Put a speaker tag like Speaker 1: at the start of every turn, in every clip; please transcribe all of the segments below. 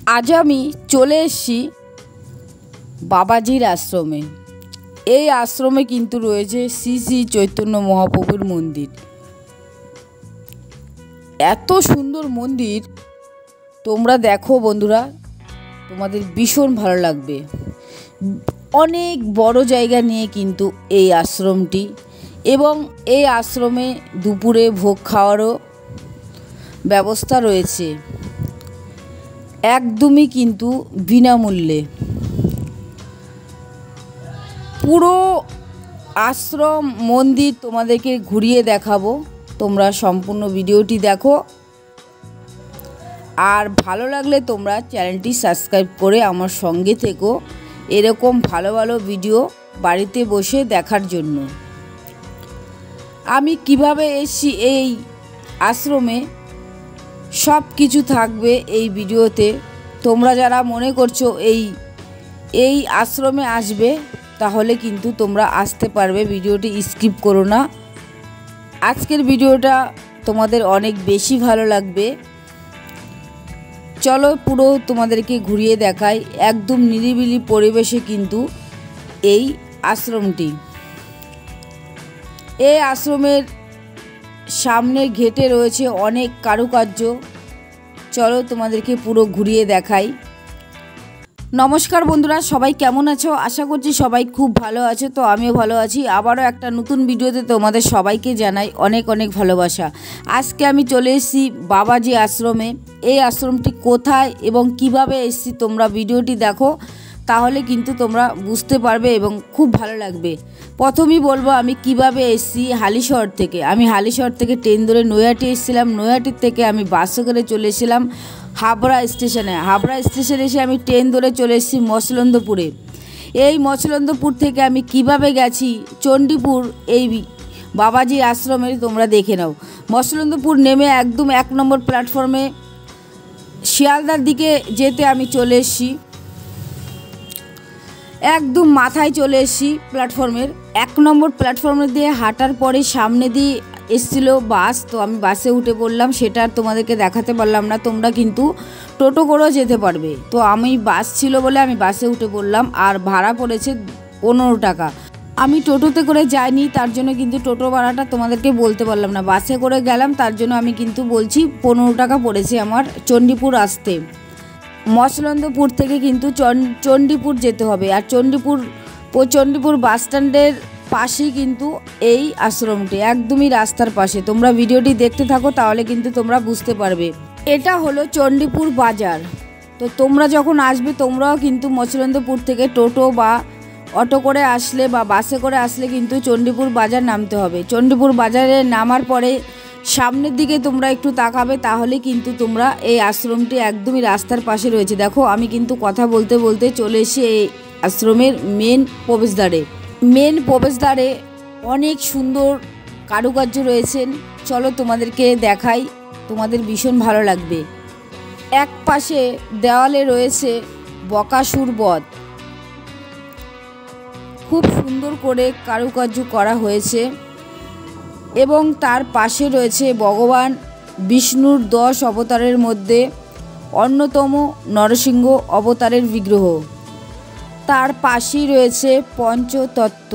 Speaker 1: আজ আমি চলে এসেছি বাবাজির আশ্রমে। এই আশ্রমে কিন্তু রয়েছে শ্রী শ্রী চৈতন্য মহাপ্রভুর মন্দির। এত সুন্দর মন্দির, তোমরা দেখো বন্ধুরা, তোমাদের ভীষণ ভালো লাগবে। অনেক বড় জায়গা নিয়ে কিন্তু এই আশ্রমটি, এবং এই আশ্রমে দুপুরে ভোগ খাওয়ারও ব্যবস্থা রয়েছে, একদমই কিন্তু বিনামূল্যে। পুরো আশ্রম মন্দির তোমাদেরকে ঘুরিয়ে দেখাবো, তোমরা সম্পূর্ণ ভিডিওটি দেখো। আর ভালো লাগলে তোমরা চ্যানেলটি সাবস্ক্রাইব করে আমার সঙ্গে থেকো, এরকম ভালো ভালো ভিডিও বাড়িতে বসে দেখার জন্য। আমি কিভাবে এসেছি এই আশ্রমে সব কিছু থাকবে এই ভিডিওতে। তোমরা যারা মনে করছো এই আশ্রমে আসবে, তাহলে কিন্তু তোমরা আসতে পারবে, ভিডিওটি স্কিপ করো না। আজকের ভিডিওটা তোমাদের অনেক বেশি ভালো লাগবে। চলো পুরো তোমাদেরকে ঘুরিয়ে দেখাই। একদম নিরিবিলি পরিবেশে কিন্তু এই আশ্রমটি। এই আশ্রমের সামনের গেটে রয়েছে অনেক কারুকার্য। চলো তোমাদেরকে পুরো ঘুরিয়ে দেখাই। নমস্কার বন্ধুরা, সবাই কেমন আছো? আশা করছি সবাই খুব ভালো আছো। তো আমিও ভালো আছি। আবারও একটা নতুন ভিডিওতে তোমাদের সবাইকে জানাই অনেক অনেক ভালোবাসা। আজকে আমি চলে এসেছি বাবাজি আশ্রমে। এই আশ্রমটি কোথায় এবং কিভাবে এসেছি তোমরা ভিডিওটি দেখো, তাহলে কিন্তু তোমরা বুঝতে পারবে এবং খুব ভালো লাগবে। প্রথমেই বলবো আমি কিভাবে এসেছি। হালিশহর থেকে, আমি হালিশহর থেকে ট্রেন ধরে নৈহাটি এসেছিলাম। নৈহাটির থেকে আমি বাসে করে চলে এসেছিলাম হাবড়া স্টেশনে। হাবড়া স্টেশনে এসে আমি ট্রেন ধরে চলে এসেছি মছলন্দপুরে। এই মছলন্দপুর থেকে আমি কিভাবে গেছি চণ্ডীপুর এই বাবাজি আশ্রমে তোমরা দেখে নাও। মছলন্দপুর নেমে একদম 1 নম্বর প্ল্যাটফর্মে শিয়ালদার দিকে যেতে আমি চলে এসেছি। একদম মাথায় চলে এসেছি প্ল্যাটফর্মের। 1 নম্বর প্ল্যাটফর্মে দিয়ে হাঁটার পরে সামনে দিয়ে এসেছিল বাস, তো আমি বাসে উঠে পড়লাম। সেটা আর তোমাদেরকে দেখাতে পারলাম না, তোমরা কিন্তু টোটো করেও যেতে পারবে। তো আমি বাস ছিল বলে আমি বাসে উঠে পড়লাম, আর ভাড়া পড়েছে 15 টাকা। আমি টোটোতে করে যাইনি, তার জন্য কিন্তু টোটো ভাড়াটা তোমাদেরকে বলতে পারলাম না। বাসে করে গেলাম, তার জন্য আমি কিন্তু বলছি 15 টাকা পড়েছে আমার চণ্ডীপুর আসতে। মছলন্দপুর থেকে কিন্তু চণ্ডীপুর যেতে হবে। আর চণ্ডীপুর বাস স্ট্যান্ডের পাশেই কিন্তু এই আশ্রমটি, একদমই রাস্তার পাশে। তোমরা ভিডিওটি দেখতে থাকো, তাহলে কিন্তু তোমরা বুঝতে পারবে। এটা হলো চণ্ডীপুর বাজার। তো তোমরা যখন আসবে, তোমরাও কিন্তু মছলন্দপুর থেকে টোটো বা অটো করে আসলে বা বাসে করে আসলে কিন্তু চণ্ডীপুর বাজার নামতে হবে। চণ্ডীপুর বাজারে নামার পরে সামনের দিকে তোমরা একটু তাকাবে, তাহলে কিন্তু তোমরা এই আশ্রমটি একদমই রাস্তার পাশে রয়েছে। দেখো আমি কিন্তু কথা বলতে বলতে চলে এসে এই আশ্রমের মেন প্রবেশদ্বারে অনেক সুন্দর কারুকার্য রয়েছেন। চলো তোমাদেরকে দেখাই, তোমাদের ভীষণ ভালো লাগবে। এক পাশে দেওয়ালে রয়েছে বকাসুর বধ, খুব সুন্দর করে কারুকার্য করা হয়েছে। এবং তার পাশে রয়েছে ভগবান বিষ্ণুর 10 অবতারের মধ্যে অন্যতম নরসিংহ অবতারের বিগ্রহ। তার পাশেই রয়েছে পঞ্চতত্ত্ব।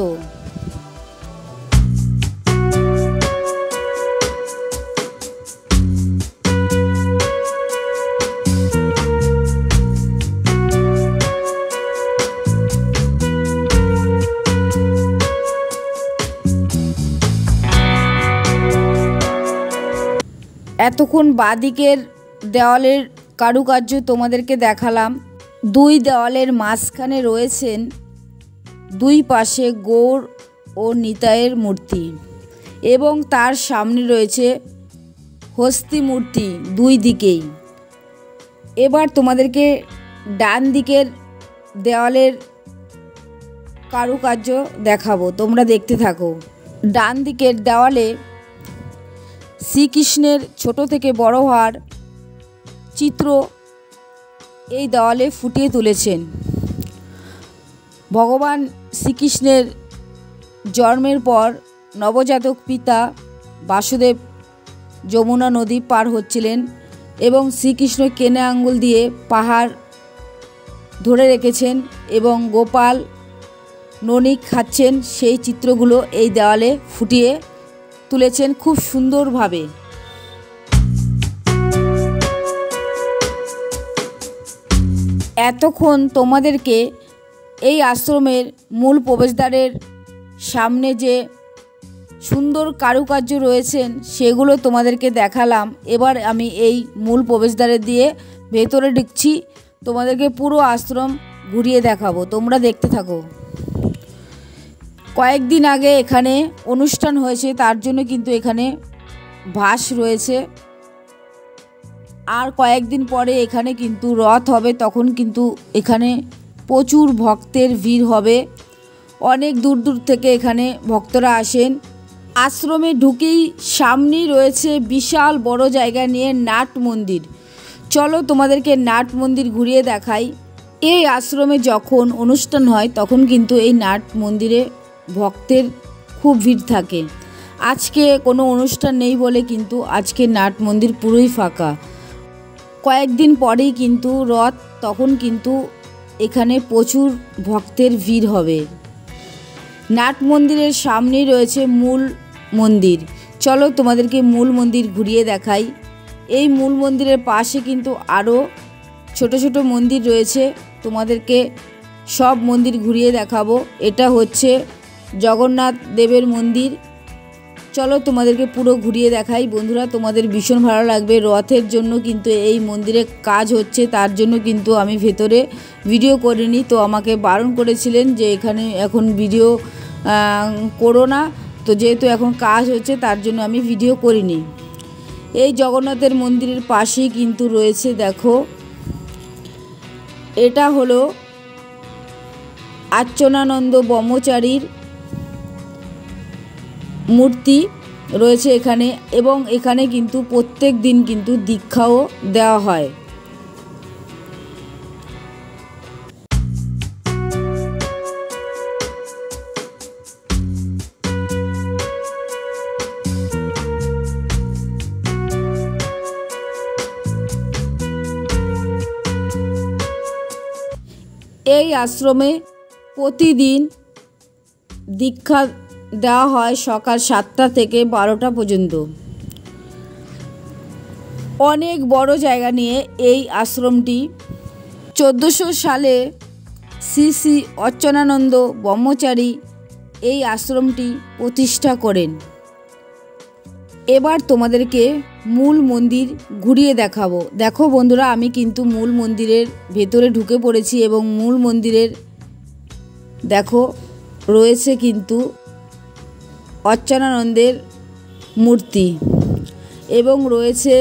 Speaker 1: এতক্ষণ বাঁদিকের দেওয়ালের কারুকার্য তোমাদেরকে দেখালাম। 2 দেওয়ালের মাঝখানে রয়েছেন 2 পাশে গৌর ও নিতাইয়ের মূর্তি, এবং তার সামনে রয়েছে হস্তি মূর্তি 2 দিকেই। এবার তোমাদেরকে ডান দিকের দেওয়ালের কারুকার্য দেখাবো, তোমরা দেখতে থাকো। ডান দিকের দেওয়ালে শ্রীকৃষ্ণের ছোট থেকে বড় হওয়ার চিত্র এই দেওয়ালে ফুটিয়ে তুলেছেন। ভগবান শ্রীকৃষ্ণের জন্মের পর নবজাতক পিতা বাসুদেব যমুনা নদী পার হচ্ছিলেন, এবং শ্রীকৃষ্ণ কেনে আঙ্গুল দিয়ে পাহাড় ধরে রেখেছেন এবং গোপাল ননিক খাচ্ছেন, সেই চিত্রগুলো এই দেওয়ালে ফুটিয়ে তুলেছেন খুব সুন্দরভাবে। এতক্ষণ তোমাদেরকে এই আশ্রমের মূল প্রবেশদ্বারের সামনে যে সুন্দর কারুকার্য রয়েছেন সেগুলো তোমাদেরকে দেখালাম। এবার আমি এই মূল প্রবেশদ্বারে দিয়ে ভেতরে ঢুকছি, তোমাদেরকে পুরো আশ্রম ঘুরিয়ে দেখাবো, তোমরা দেখতে থাকো। কয়েকদিন আগে এখানে অনুষ্ঠান হয়েছে, তার জন্য কিন্তু এখানে ভাস রয়েছে। আর কয়েকদিন পরে এখানে কিন্তু রথ হবে, তখন কিন্তু এখানে প্রচুর ভক্তের ভিড় হবে। অনেক দূর দূর থেকে এখানে ভক্তরা আসেন। আশ্রমে ঢুকেই সামনেই রয়েছে বিশাল বড় জায়গা নিয়ে নাট মন্দির। চলো তোমাদেরকে নাট মন্দির ঘুরিয়ে দেখাই। এই আশ্রমে যখন অনুষ্ঠান হয় তখন কিন্তু এই নাট মন্দিরে ভক্তের খুব ভিড় থাকে। আজকে কোনো অনুষ্ঠান নেই বলে কিন্তু আজকে নাট মন্দির পুরোই ফাঁকা। কয়েকদিন পরেই কিন্তু রথ, তখন কিন্তু এখানে প্রচুর ভক্তের ভিড় হবে। নাট মন্দিরের সামনেই রয়েছে মূল মন্দির। চলো তোমাদেরকে মূল মন্দির ঘুরিয়ে দেখাই। এই মূল মন্দিরের পাশে কিন্তু আরও ছোট ছোট মন্দির রয়েছে, তোমাদেরকে সব মন্দির ঘুরিয়ে দেখাবো। এটা হচ্ছে জগন্নাথ দেবের মন্দির। চলো তোমাদেরকে পুরো ঘুরিয়ে দেখাই। বন্ধুরা, তোমাদের ভীষণ ভালো লাগবে। রথের জন্য কিন্তু এই মন্দিরে কাজ হচ্ছে, তার জন্য কিন্তু আমি ভেতরে ভিডিও করিনি। তো আমাকে বারণ করেছিলেন যে এখানে এখন ভিডিও করো না, তো যেহেতু এখন কাজ হচ্ছে তার জন্য আমি ভিডিও করিনি। এই জগন্নাথের মন্দিরের পাশেই কিন্তু রয়েছে, দেখো এটা হলো আচ্চনানন্দ ব্রহ্মচারীর মূর্তি রয়েছে এখানে, এবং এখানে কিন্তু প্রত্যেক দিন কিন্তু দীক্ষাও দেওয়া হয়। এই আশ্রমে প্রতিদিন দীক্ষা দেওয়া হয় সকাল 7টা থেকে 12টা পর্যন্ত। অনেক বড় জায়গা নিয়ে এই আশ্রমটি 1400 সালে শ্রী শ্রী অচ্চনানন্দ ব্রহ্মচারী এই আশ্রমটি প্রতিষ্ঠা করেন। এবার তোমাদেরকে মূল মন্দির ঘুরিয়ে দেখাবো। দেখো বন্ধুরা, আমি কিন্তু মূল মন্দিরের ভেতরে ঢুকে পড়েছি এবং মূল মন্দিরের দেখো রয়েছে কিন্তু অচ্চনানন্দের মূর্তি এবং রয়েছে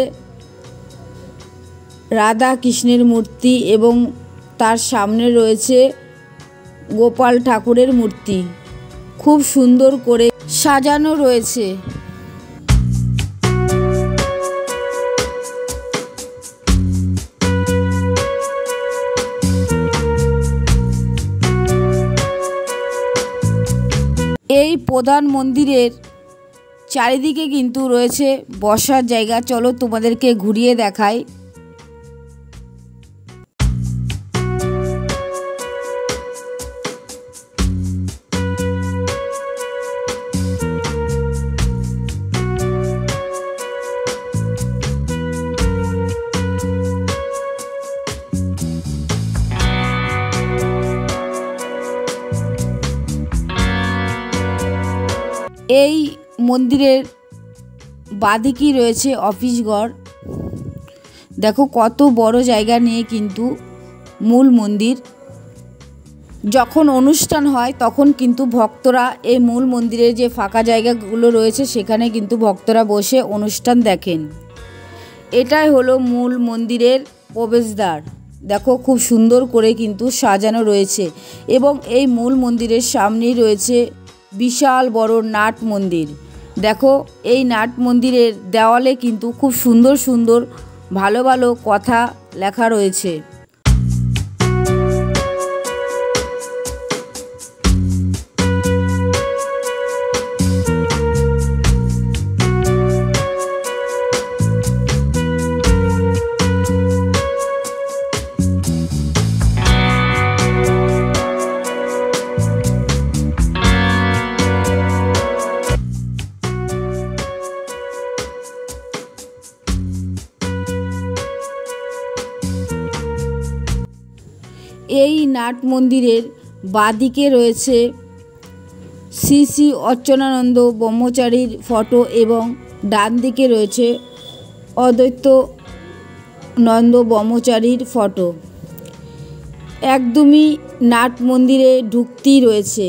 Speaker 1: রাধা কৃষ্ণের মূর্তি এবং তার সামনে রয়েছে গোপাল ঠাকুরের মূর্তি। খুব সুন্দর করে সাজানো রয়েছে। এই প্রধান মন্দিরের চারিদিকে কিন্তু রয়েছে বসার জায়গা। চলো তোমাদেরকে ঘুরিয়ে দেখাই। এই মন্দিরের বাদিকেই রয়েছে অফিস ঘর। দেখো কত বড় জায়গা নিয়ে কিন্তু মূল মন্দির। যখন অনুষ্ঠান হয় তখন কিন্তু ভক্তরা এই মূল মন্দিরের যে ফাঁকা জায়গাগুলো রয়েছে সেখানে কিন্তু ভক্তরা বসে অনুষ্ঠান দেখেন। এটাই হলো মূল মন্দিরের প্রবেশদ্বার। দেখো খুব সুন্দর করে কিন্তু সাজানো রয়েছে এবং এই মূল মন্দিরের সামনেই রয়েছে বিশাল বড় নাট মন্দির। দেখো এই নাট মন্দিরের দেওয়ালে কিন্তু খুব সুন্দর সুন্দর ভালো ভালো কথা লেখা রয়েছে। এই নাট মন্দিরের বাঁদিকে রয়েছে শ্রী শ্রী অচ্চনানন্দ ব্রহ্মচারীর ফটো এবং ডান দিকে রয়েছে অদ্বৈত নন্দ ব্রহ্মচারীর ফটো। একদমই নাট মন্দিরে ঢুকতেই রয়েছে।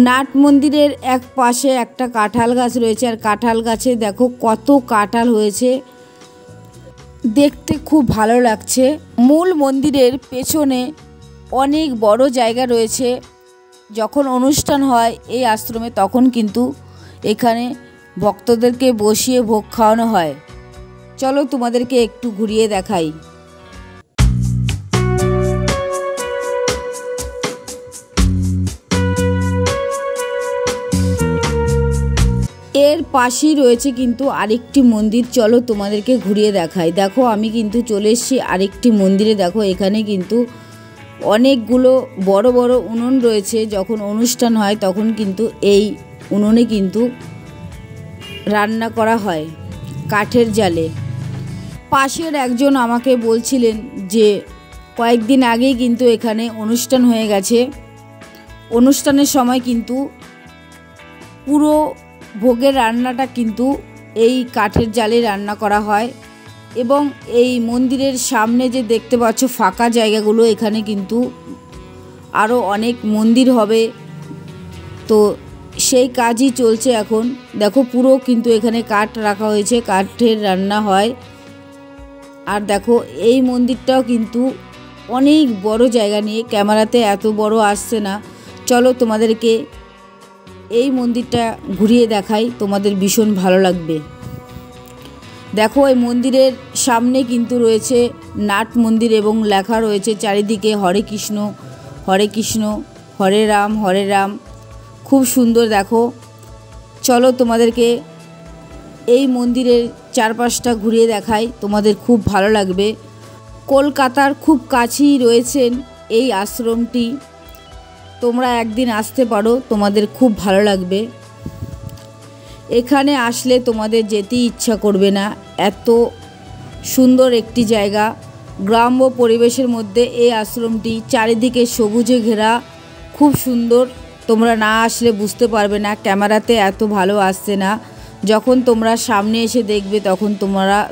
Speaker 1: নাট মন্দিরের এক পাশে একটা কাঁঠাল গাছ রয়েছে, আর কাঁঠাল গাছে দেখো কত কাঁঠাল হয়েছে, দেখতে খুব ভালো লাগছে। মূল মন্দিরের পেছনে অনেক বড় জায়গা রয়েছে। যখন অনুষ্ঠান হয় এই আশ্রমে তখন কিন্তু এখানে ভক্তদেরকে বসিয়ে ভোগ খাওয়ানো হয়। চলো তোমাদেরকে একটু ঘুরিয়ে দেখাই। এর পাশেই রয়েছে কিন্তু আরেকটি মন্দির, চলো তোমাদেরকে ঘুরিয়ে দেখাই। দেখো আমি কিন্তু চলে এসেছি আরেকটি মন্দিরে। দেখো এখানে কিন্তু অনেকগুলো বড় বড় উনুন রয়েছে। যখন অনুষ্ঠান হয় তখন কিন্তু এই উনুনে কিন্তু রান্না করা হয় কাঠের জালে। পাশের একজন আমাকে বলছিলেন যে কয়েকদিন আগেই কিন্তু এখানে অনুষ্ঠান হয়ে গেছে। অনুষ্ঠানের সময় কিন্তু পুরো ভোগের রান্নাটা কিন্তু এই কাঠের জালে রান্না করা হয়। এবং এই মন্দিরের সামনে যে দেখতে পাচ্ছ ফাঁকা জায়গাগুলো, এখানে কিন্তু আরও অনেক মন্দির হবে, তো সেই কাজই চলছে এখন। দেখো পুরো কিন্তু এখানে কাঠ রাখা হয়েছে, কাঠের রান্না হয়। আর দেখো এই মন্দিরটাও কিন্তু অনেক বড় জায়গা নিয়ে, ক্যামেরাতে এত বড় আসছে না। চলো তোমাদেরকে এই মন্দিরটা ঘুরিয়ে দেখাই, তোমাদের ভীষণ ভালো লাগবে। দেখো এই মন্দিরের সামনে কিন্তু রয়েছে নাট মন্দির এবং লেখা রয়েছে চারিদিকে হরে কৃষ্ণ হরে কৃষ্ণ হরে রাম। খুব সুন্দর। দেখো চলো তোমাদেরকে এই মন্দিরের চারপাশটা ঘুরিয়ে দেখাই, তোমাদের খুব ভালো লাগবে। কলকাতার খুব কাছেই রয়েছেন এই আশ্রমটি। তোমরা একদিন আসতে পারো, তোমাদের খুব ভালো লাগবে। এখানে আসলে তোমাদের যেতেই ইচ্ছা করবে না, এত সুন্দর একটি জায়গা। গ্রাম্য পরিবেশের মধ্যে এই আশ্রমটি, চারিদিকে সবুজে ঘেরা, খুব সুন্দর। তোমরা না আসলে বুঝতে পারবে না, ক্যামেরাতে এত ভালো আসছে না। যখন তোমরা সামনে এসে দেখবে তখন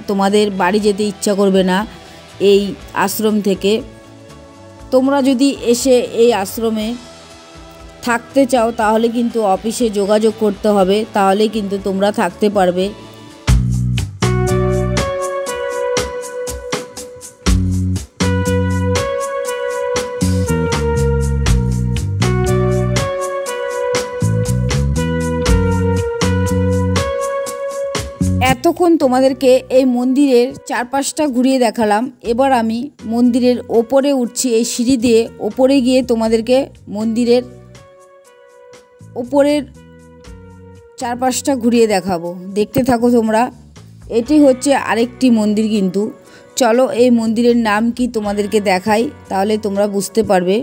Speaker 1: তোমাদের বাড়ি যেতে ইচ্ছা করবে না এই আশ্রম থেকে। তোমরা যদি এসে এই আশ্রমে থাকতে চাও তাহলে কিন্তু অফিসে যোগাযোগ করতে হবে, তাহলে কিন্তু তোমরা থাকতে পারবে। এতক্ষণ তোমাদেরকে এই মন্দিরের চারপাশটা ঘুরিয়ে দেখালাম। এবার আমি মন্দিরের ওপরে উঠছি, এই সিঁড়ি দিয়ে ওপরে গিয়ে তোমাদেরকে মন্দিরের ওপরের চারপাশটা ঘুরিয়ে দেখাবো। দেখতে থাকো তোমরা। এটি হচ্ছে আরেকটি মন্দির কিন্তু। চলো এই মন্দিরের নাম কি তোমাদেরকে দেখাই, তাহলে তোমরা বুঝতে পারবে।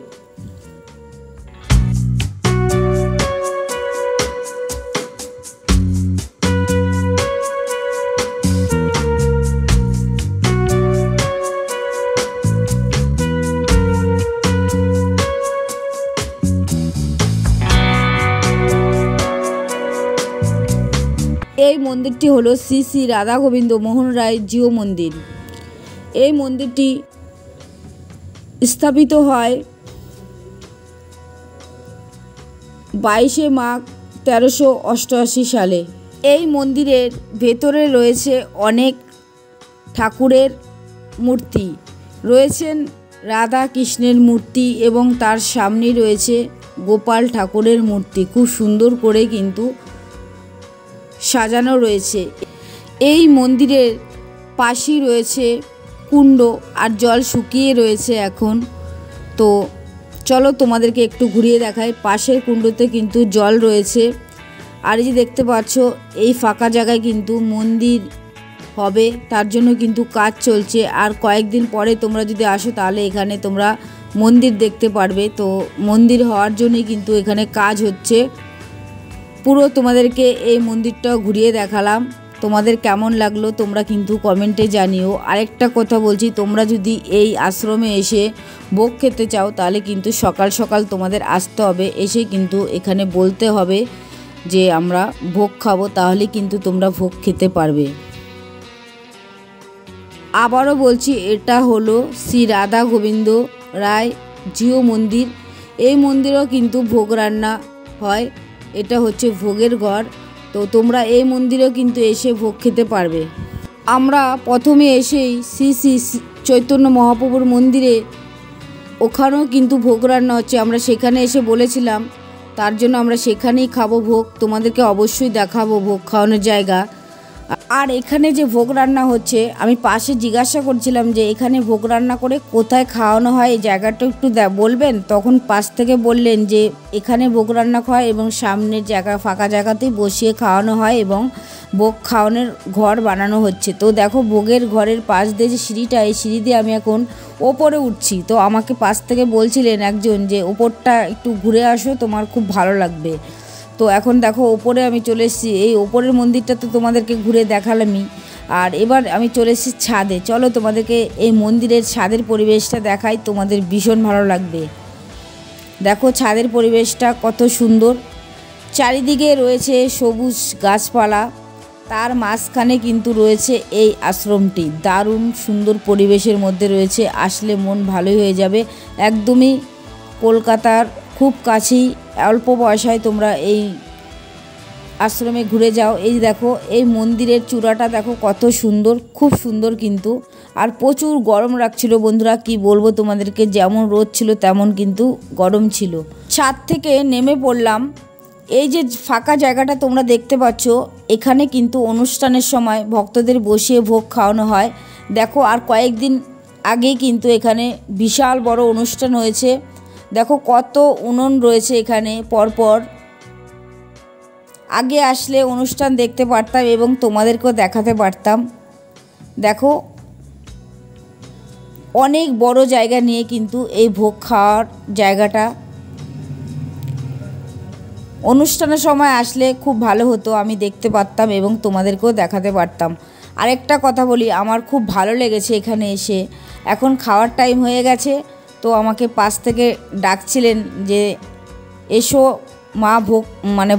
Speaker 1: এই মন্দিরটি হলো শ্রী শ্রী রাধা গোবিন্দ মোহন রায় জিও মন্দির। এই মন্দিরটি স্থাপিত হয় 22 মাঘ 1388 সালে। এই মন্দিরের ভেতরে রয়েছে অনেক ঠাকুরের মূর্তি, রয়েছেন রাধা কৃষ্ণের মূর্তি এবং তার সামনে রয়েছে গোপাল ঠাকুরের মূর্তি। খুব সুন্দর করে কিন্তু সাজানো রয়েছে। এই মন্দিরের পাশেই রয়েছে কুণ্ড, আর জল শুকিয়ে রয়েছে এখন। তো চলো তোমাদেরকে একটু ঘুরিয়ে দেখাই। পাশের কুণ্ডতে কিন্তু জল রয়েছে। আর এই যে দেখতে পাচ্ছ এই ফাঁকা জায়গায় কিন্তু মন্দির হবে, তার জন্য কিন্তু কাজ চলছে। আর কয়েকদিন পরে তোমরা যদি আসো তাহলে এখানে তোমরা মন্দির দেখতে পারবে। তো মন্দির হওয়ার জন্যই কিন্তু এখানে কাজ হচ্ছে। পুরো তোমাদেরকে এই মন্দিরটাও ঘুরিয়ে দেখালাম। তোমাদের কেমন লাগলো তোমরা কিন্তু কমেন্টে জানিও। আরেকটা কথা বলছি, তোমরা যদি এই আশ্রমে এসে ভোগ খেতে চাও তাহলে কিন্তু সকাল সকাল তোমাদের আসতে হবে, এসে কিন্তু এখানে বলতে হবে যে আমরা ভোগ খাবো, তাহলে কিন্তু তোমরা ভোগ খেতে পারবে। আবারও বলছি, এটা হলো শ্রী রাধা গোবিন্দ রায় জিও মন্দির। এই মন্দিরেও কিন্তু ভোগ রান্না হয়, এটা হচ্ছে ভোগের ঘর। তো তোমরা এই মন্দিরেও কিন্তু এসে ভোগ খেতে পারবে। আমরা প্রথমে এসেই শ্রী শ্রী চৈতন্য মহাপ্রভুর মন্দিরে, ওখানেও কিন্তু ভোগ রান্না হচ্ছে। আমরা সেখানে এসে বলেছিলাম, তার জন্য আমরা সেখানেই খাবো ভোগ। তোমাদেরকে অবশ্যই দেখাবো ভোগ খাওয়ানোর জায়গা। আর এখানে যে ভোগ রান্না হচ্ছে, আমি পাশে জিজ্ঞাসা করছিলাম যে এখানে ভোগ রান্না করে কোথায় খাওয়ানো হয়, এই জায়গাটা একটু বলবেন। তখন পাশ থেকে বললেন যে এখানে ভোগ রান্না হয় এবং সামনের জায়গা ফাঁকা জায়গাতেই বসিয়ে খাওয়ানো হয় এবং ভোগ খাওয়ানোর ঘর বানানো হচ্ছে। তো দেখো ভোগের ঘরের পাশ দিয়ে যে সিঁড়িটা, এই সিঁড়ি দিয়ে আমি এখন ওপরে উঠছি। তো আমাকে পাশ থেকে বলছিলেন একজন যে ওপরটা একটু ঘুরে আসো, তোমার খুব ভালো লাগবে। তো এখন দেখো ওপরে আমি চলে এসেছি। এই ওপরের মন্দিরটা তো তোমাদেরকে ঘুরে দেখালামই, আর এবার আমি চলে এসেছি ছাদে। চলো তোমাদেরকে এই মন্দিরের ছাদের পরিবেশটা দেখাই, তোমাদের ভীষণ ভালো লাগবে। দেখো ছাদের পরিবেশটা কত সুন্দর, চারিদিকে রয়েছে সবুজ গাছপালা, তার মাঝখানে কিন্তু রয়েছে এই আশ্রমটি। দারুণ সুন্দর পরিবেশের মধ্যে রয়েছে, আসলে মন ভালোই হয়ে যাবে। একদমই কলকাতার খুব কাছেই, অল্প পয়সায় তোমরা এই আশ্রমে ঘুরে যাও। এই দেখো এই মন্দিরের চূড়াটা দেখো কত সুন্দর, খুব সুন্দর কিন্তু। আর প্রচুর গরম রাখছিল বন্ধুরা, কি বলবো তোমাদেরকে, যেমন রোদ ছিল তেমন কিন্তু গরম ছিল। ছাদ থেকে নেমে পড়লাম। এই যে ফাঁকা জায়গাটা তোমরা দেখতে পাচ্ছ, এখানে কিন্তু অনুষ্ঠানের সময় ভক্তদের বসিয়ে ভোগ খাওয়ানো হয়। দেখো আর কয়েকদিন আগেই কিন্তু এখানে বিশাল বড় অনুষ্ঠান হয়েছে। দেখো কত উনুন রয়েছে এখানে পরপর। আগে আসলে অনুষ্ঠান দেখতে পারতাম এবং তোমাদেরকেও দেখাতে পারতাম। দেখো অনেক বড় জায়গা নিয়ে কিন্তু এই ভোগ খাওয়ার জায়গাটা। অনুষ্ঠানের সময় আসলে খুব ভালো হতো, আমি দেখতে পারতাম এবং তোমাদেরকেও দেখাতে পারতাম। আরেকটা কথা বলি, আমার খুব ভালো লেগেছে এখানে এসে। এখন খাওয়ার টাইম হয়ে গেছে, তো আমাকে পাশ থেকে ডাকছিলেন যে এসো মা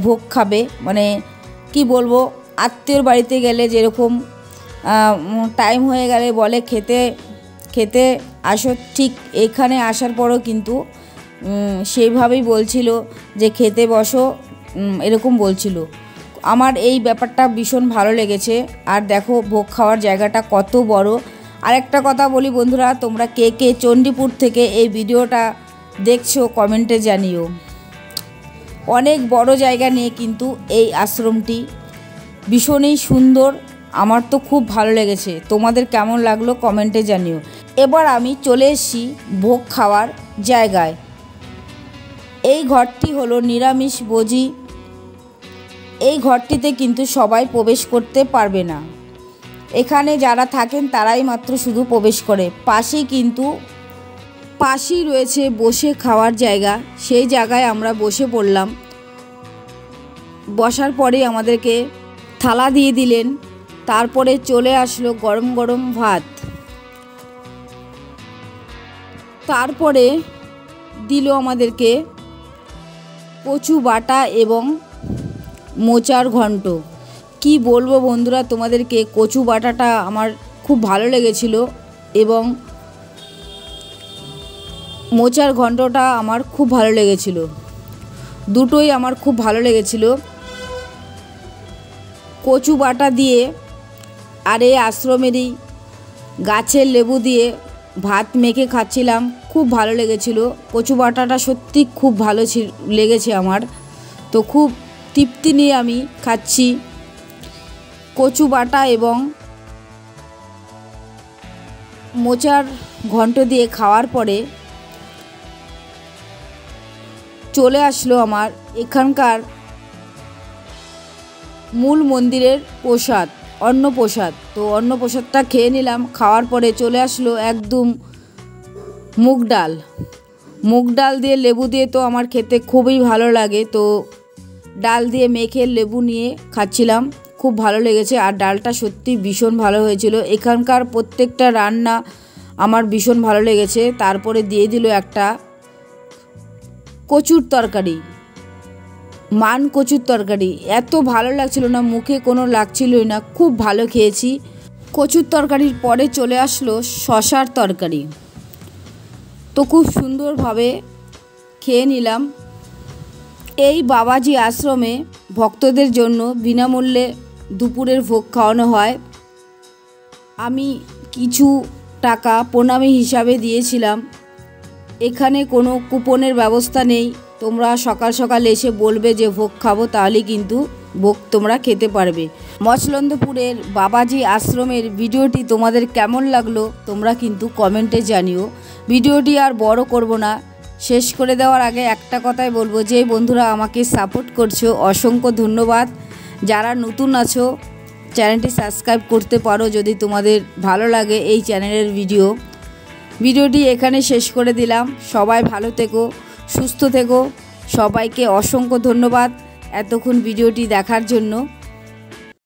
Speaker 1: ভোগ খাবে। মানে কি বলবো, আত্মীয়র বাড়িতে গেলে যেরকম টাইম হয়ে গেলে বলে খেতে খেতে আসো, ঠিক এখানে আসার পরও কিন্তু সেইভাবেই বলছিল যে খেতে বসো, এরকম বলছিল। আমার এই ব্যাপারটা ভীষণ ভালো লেগেছে। আর দেখো ভোগ খাওয়ার জায়গাটা কত বড়। আরেকটা কথা বলি বন্ধুরা, তোমরা কে কে চণ্ডীপুর থেকে এই ভিডিওটা দেখছো কমেন্টে জানিও। অনেক বড় জায়গা নিয়ে কিন্তু এই আশ্রমটি, ভীষণই সুন্দর। আমার তো খুব ভালো লেগেছে, তোমাদের কেমন লাগলো কমেন্টে জানিও। এবার আমি চলে এসেছি ভোগ খাওয়ার জায়গায়। এই ঘরটি হলো নিরামিষ ভোজী। এই ঘরটিতে কিন্তু সবাই প্রবেশ করতে পারবে না, এখানে যারা থাকেন তারাই মাত্র শুধু প্রবেশ করে। পাশেই রয়েছে বসে খাওয়ার জায়গা, সেই জায়গায় আমরা বসে পড়লাম। বসার পরেই আমাদেরকে থালা দিয়ে দিলেন, তারপরে চলে আসলো গরম গরম ভাত, তারপরে দিল আমাদেরকে কচু বাটা এবং মোচার ঘন্ট। কি বলবো বন্ধুরা তোমাদেরকে, কচু বাটাটা আমার খুব ভালো লেগেছিল এবং মোচার ঘন্টটা আমার খুব ভালো লেগেছিল, দুটোই আমার খুব ভালো লেগেছিল। কচু বাটা দিয়ে আর এই আশ্রমেরই গাছের লেবু দিয়ে ভাত মেখে খাচ্ছিলাম, খুব ভালো লেগেছিল। কচু বাটাটা সত্যি খুব ভালো লেগেছে আমার, তো খুব তৃপ্তি নিয়ে আমি খাচ্ছি কচু বাটা এবং মোচার ঘন্ট দিয়ে। খাওয়ার পরে চলে আসলো আমার এখানকার মূল মন্দিরের প্রসাদ, অন্নপ্রসাদ। তো অন্নপ্রসাদটা খেয়ে নিলাম। খাওয়ার পরে চলে আসলো একদম মুগ ডাল দিয়ে লেবু দিয়ে, তো আমার খেতে খুবই ভালো লাগে। তো ডাল দিয়ে মেখে লেবু নিয়ে খাচ্ছিলাম, খুব ভালো লেগেছে। আর ডালটা সত্যি ভীষণ ভালো হয়েছিল। এখানকার প্রত্যেকটা রান্না আমার ভীষণ ভালো লেগেছে। তারপরে দিয়ে দিল একটা কচুর তরকারি, মান কচুর তরকারি। এত ভালো লাগছিল না, মুখে কোনো লাগছিলই না, খুব ভালো খেয়েছি। কচুর তরকারির পরে চলে আসলো শশার তরকারি। তো খুব সুন্দরভাবে খেয়ে নিলাম। এই বাবাজি আশ্রমে ভক্তদের জন্য বিনামূল্যে দুপুরের ভোগ খাওয়ানো হয়। আমি কিছু টাকা প্রণামী হিসাবে দিয়েছিলাম। এখানে কোনো কুপনের ব্যবস্থা নেই। তোমরা সকাল সকাল এসে বলবে যে ভোগ খাবো, তাহলেই কিন্তু ভোগ তোমরা খেতে পারবে। মচলন্দপুরের বাবাজি আশ্রমের ভিডিওটি তোমাদের কেমন লাগলো তোমরা কিন্তু কমেন্টে জানিও। ভিডিওটি আর বড় করব না, শেষ করে দেওয়ার আগে একটা কথাই বলবো, যে বন্ধুরা আমাকে সাপোর্ট করছো অসংখ্য ধন্যবাদ। যারা নতুন আছো চ্যানেলটি সাবস্ক্রাইব করতে পারো যদি তোমাদের ভালো লাগে এই চ্যানেলের ভিডিওটি এখানে শেষ করে দিলাম। সবাই ভালো থেকো, সুস্থ থেকো। সবাইকে অসংখ্য ধন্যবাদ এতক্ষণ ভিডিওটি দেখার জন্য।